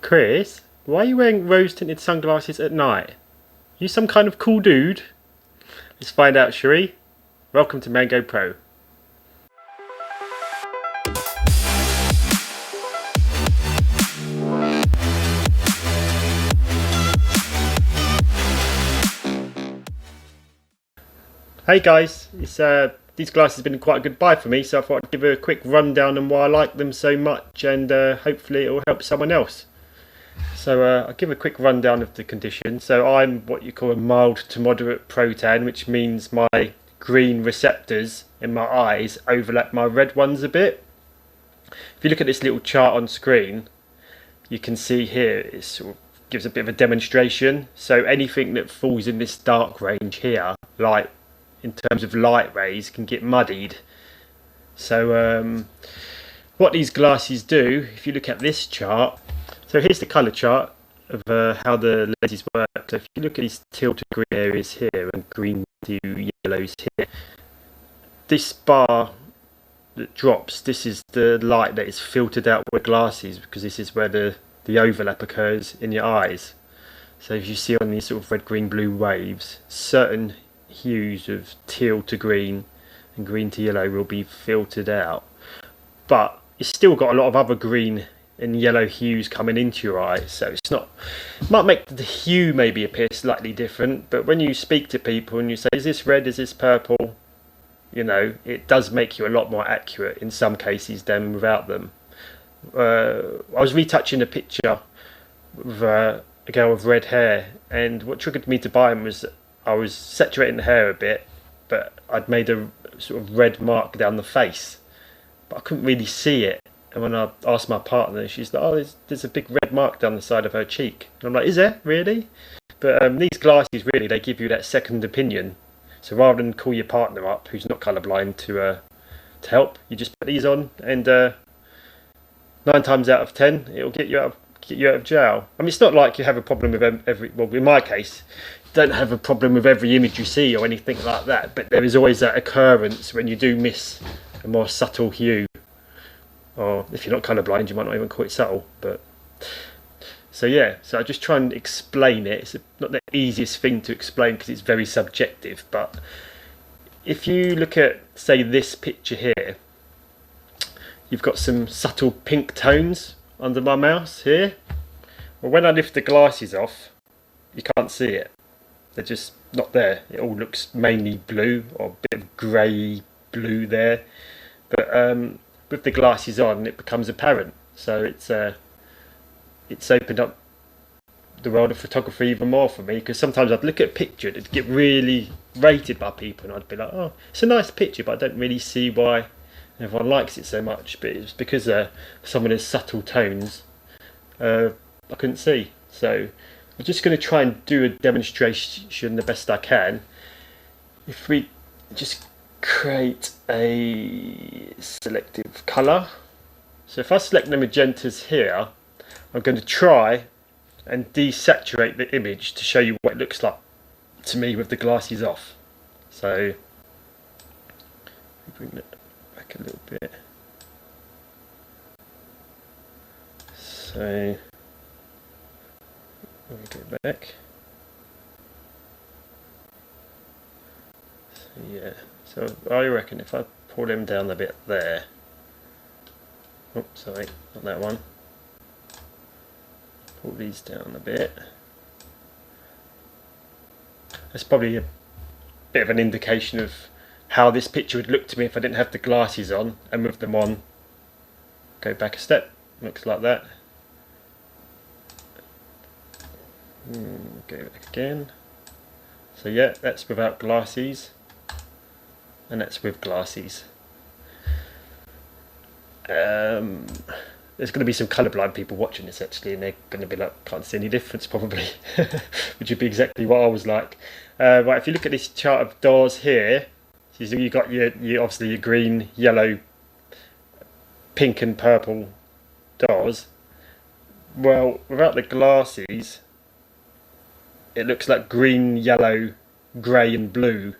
Chris, why are you wearing rose-tinted sunglasses at night? You some kind of cool dude? Let's find out, shall we? Welcome to Mango Pro. Hey guys, these glasses have been quite a good buy for me, so I thought I'd give a quick rundown on why I like them so much, and hopefully it will help someone else. So I'll give a quick rundown of the condition. So I'm what you call a mild to moderate pro-tan, which means my green receptors in my eyes overlap my red ones a bit. If you look at this little chart on screen, you can see here it sort of gives a bit of a demonstration. So anything that falls in this dark range here, like in terms of light rays, can get muddied. So what these glasses do, if you look at this chart, so here's the colour chart of how the lenses work. So if you look at these teal to green areas here and green to yellows here, this bar that drops, this is the light that is filtered out with glasses, because this is where the overlap occurs in your eyes. So if you see on these sort of red, green, blue waves, certain hues of teal to green and green to yellow will be filtered out, but it's still got a lot of other green and yellow hues coming into your eyes, so it's not, might make the hue maybe appear slightly different, but when you speak to people and you say, is this red, is this purple, you know, it does make you a lot more accurate in some cases than without them. I was retouching a picture of a girl with red hair, and what triggered me to buy them was I was saturating the hair a bit, but I'd made a sort of red mark down the face, but I couldn't really see it. And when I asked my partner, she's like, oh, there's a big red mark down the side of her cheek. And I'm like, is there? Really? But these glasses, really, they give you that second opinion. So rather than call your partner up, who's not colourblind, to help, you just put these on, and 9 times out of 10, it'll get you out of jail. I mean, it's not like you have a problem with every, well, in my case, you don't have a problem with every image you see or anything like that, but there is always that occurrence when you do miss a more subtle hue. Or if you're not colourblind, you might not even call it subtle. But so yeah, so I just try and explain it. It's not the easiest thing to explain because it's very subjective. But if you look at, say, this picture here, you've got some subtle pink tones under my mouse here. Well, when I lift the glasses off, you can't see it. They're just not there. It all looks mainly blue, or a bit of grey blue there. But with the glasses on, it becomes apparent. So it's opened up the world of photography even more for me, because sometimes I'd look at a picture and it'd get really rated by people, and I'd be like, oh, it's a nice picture, but I don't really see why everyone likes it so much. But it's because some of the subtle tones I couldn't see. So I'm just going to try and do a demonstration the best I can. If we just create a selective colour. So if I select the magentas here, I'm going to try and desaturate the image to show you what it looks like to me with the glasses off. So bring it back a little bit. So let me go back. So yeah. So I reckon if I pull them down a bit there, oh sorry, not that one, pull these down a bit, that's probably a bit of an indication of how this picture would look to me if I didn't have the glasses on. And with them on, go back a step, looks like that. Go back again. So yeah, that's without glasses, and that's with glasses. There's going to be some colourblind people watching this actually, and they're going to be like, can't see any difference probably, which would be exactly what I was like. Right, if you look at this chart of doors here, you've got your obviously your green, yellow, pink and purple doors. Well, without the glasses, it looks like green, yellow, grey and blue.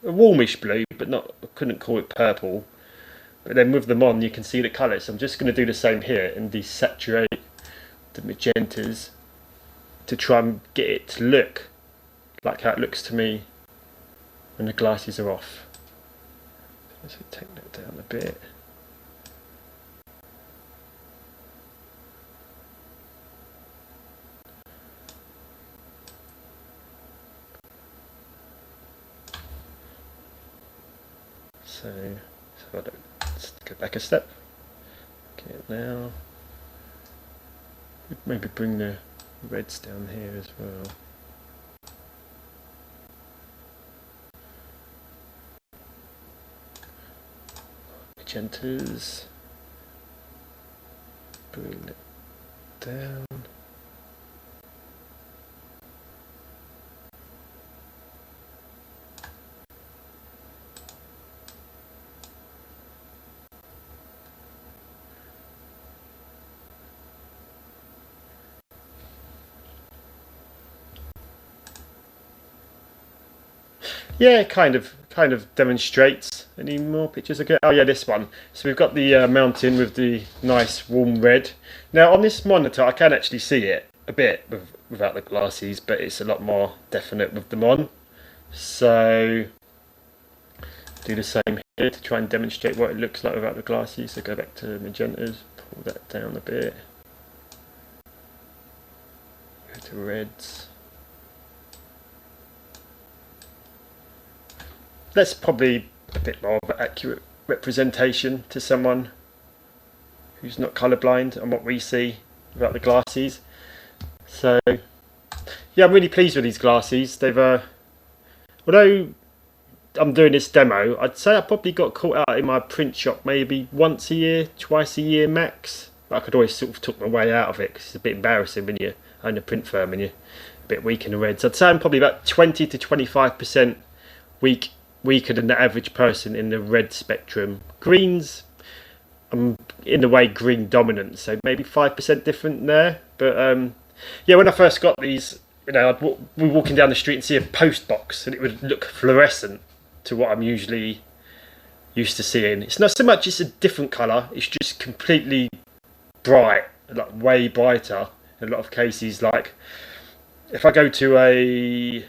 A warmish blue, but not, I couldn't call it purple. But then with them on, you can see the colours. So I'm just going to do the same here and desaturate the magentas to try and get it to look like how it looks to me when the glasses are off. Let's take that down a bit. So let's go back a step. Okay, now maybe bring the reds down here as well. Magentas, bring it down. Yeah, kind of demonstrates. Any more pictures? Okay. Oh yeah, this one. So we've got the mountain with the nice warm red. Now on this monitor, I can actually see it a bit without the glasses, but it's a lot more definite with them on. So do the same here to try and demonstrate what it looks like without the glasses. So go back to magentas, pull that down a bit. Go to reds. That's probably a bit more of an accurate representation to someone who's not colourblind on what we see without the glasses. So yeah, I'm really pleased with these glasses. They've although I'm doing this demo, I'd say I probably got caught out in my print shop maybe once a year, twice a year max. But I could always sort of talk my way out of it because it's a bit embarrassing when you own a print firm and you're a bit weak in the reds. I'd say I'm probably about 20 to 25% weaker than the average person in the red spectrum. Greens, I'm in a way green dominant, so maybe 5% different there. But yeah, when I first got these, you know, we'd be walking down the street and see a post box and it would look fluorescent to what I'm usually used to seeing. It's not so much it's a different colour, it's just completely bright, like way brighter in a lot of cases. Like if I go to a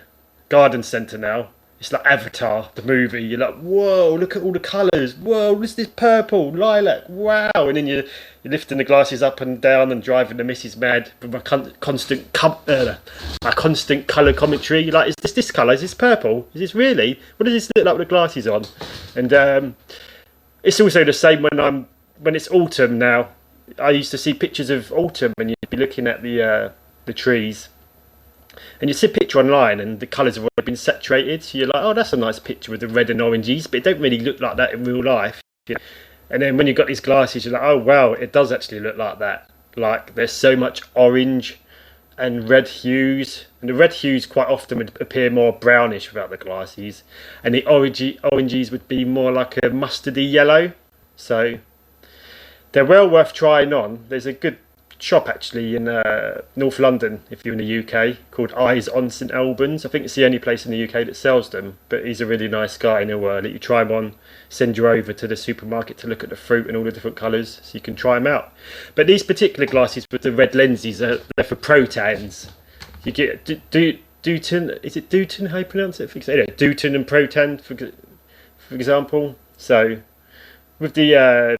garden centre now, it's like Avatar, the movie. You're like, whoa, look at all the colours. Whoa, what's this purple, lilac, wow. And then you're lifting the glasses up and down and driving the missus mad with a constant colour commentary. You're like, is this colour? Is this purple? Is this really? What does this look like with the glasses on? And it's also the same when it's autumn now. I used to see pictures of autumn and you'd be looking at the trees. And you see a picture online and the colours have already been saturated, so you're like, oh, that's a nice picture with the red and oranges, but it don't really look like that in real life. And then when you've got these glasses, you're like, oh wow, it does actually look like that. Like there's so much orange and red hues, and the red hues quite often would appear more brownish without the glasses, and the oranges would be more like a mustardy yellow. So they're well worth trying on. There's a good shop actually in North London, if you're in the UK, called Eyes on St Albans. I think it's the only place in the UK that sells them, but he's a really nice guy and he'll let you try them on, send you over to the supermarket to look at the fruit and all the different colours so you can try them out. But these particular glasses with the red lenses they're for protans. You get Dutton, is it Dutton, how you pronounce it? Anyway, Dutton and Protan for example. So with the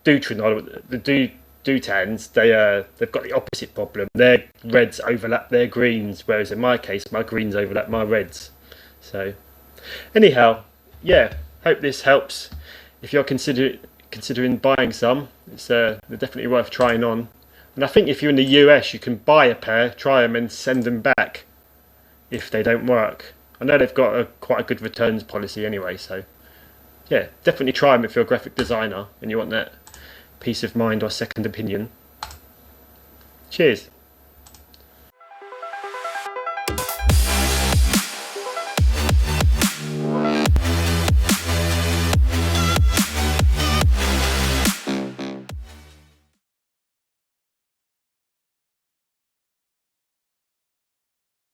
Dutron, the Dutans, they've got the opposite problem. Their reds overlap their greens, whereas in my case, my greens overlap my reds. So, anyhow, yeah, hope this helps. If you're considering buying some, they're definitely worth trying on. And I think if you're in the US, you can buy a pair, try them, and send them back if they don't work. I know they've got quite a good returns policy anyway, so yeah, definitely try them if you're a graphic designer and you want that peace of mind or second opinion. Cheers.